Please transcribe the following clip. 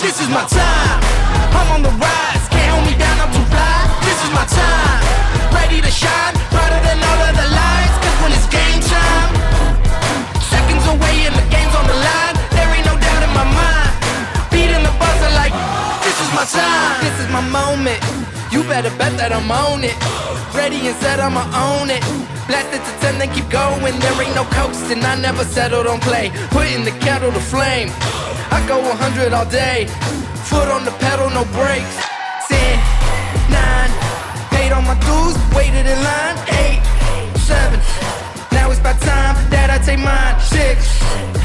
This is my time. I'm on the rise, can't hold me down, I'm too fly. This is my time, ready to shine, brighter than all of the lights. Cause when it's game time, seconds away and the game's on the line. There ain't no doubt in my mind, beating the buzzer like this is my time. This is my moment, you better bet that I'm on it. Ready and set, I'ma own it. Blast it to 10, then keep going. There ain't no coasting, I never settled on play. Putting the kettle to flame, I go 100 all day. Foot on the pedal, no brakes. 10, 9, paid all my dues, waited in line. 8, 7, now it's about time that I take mine. 6,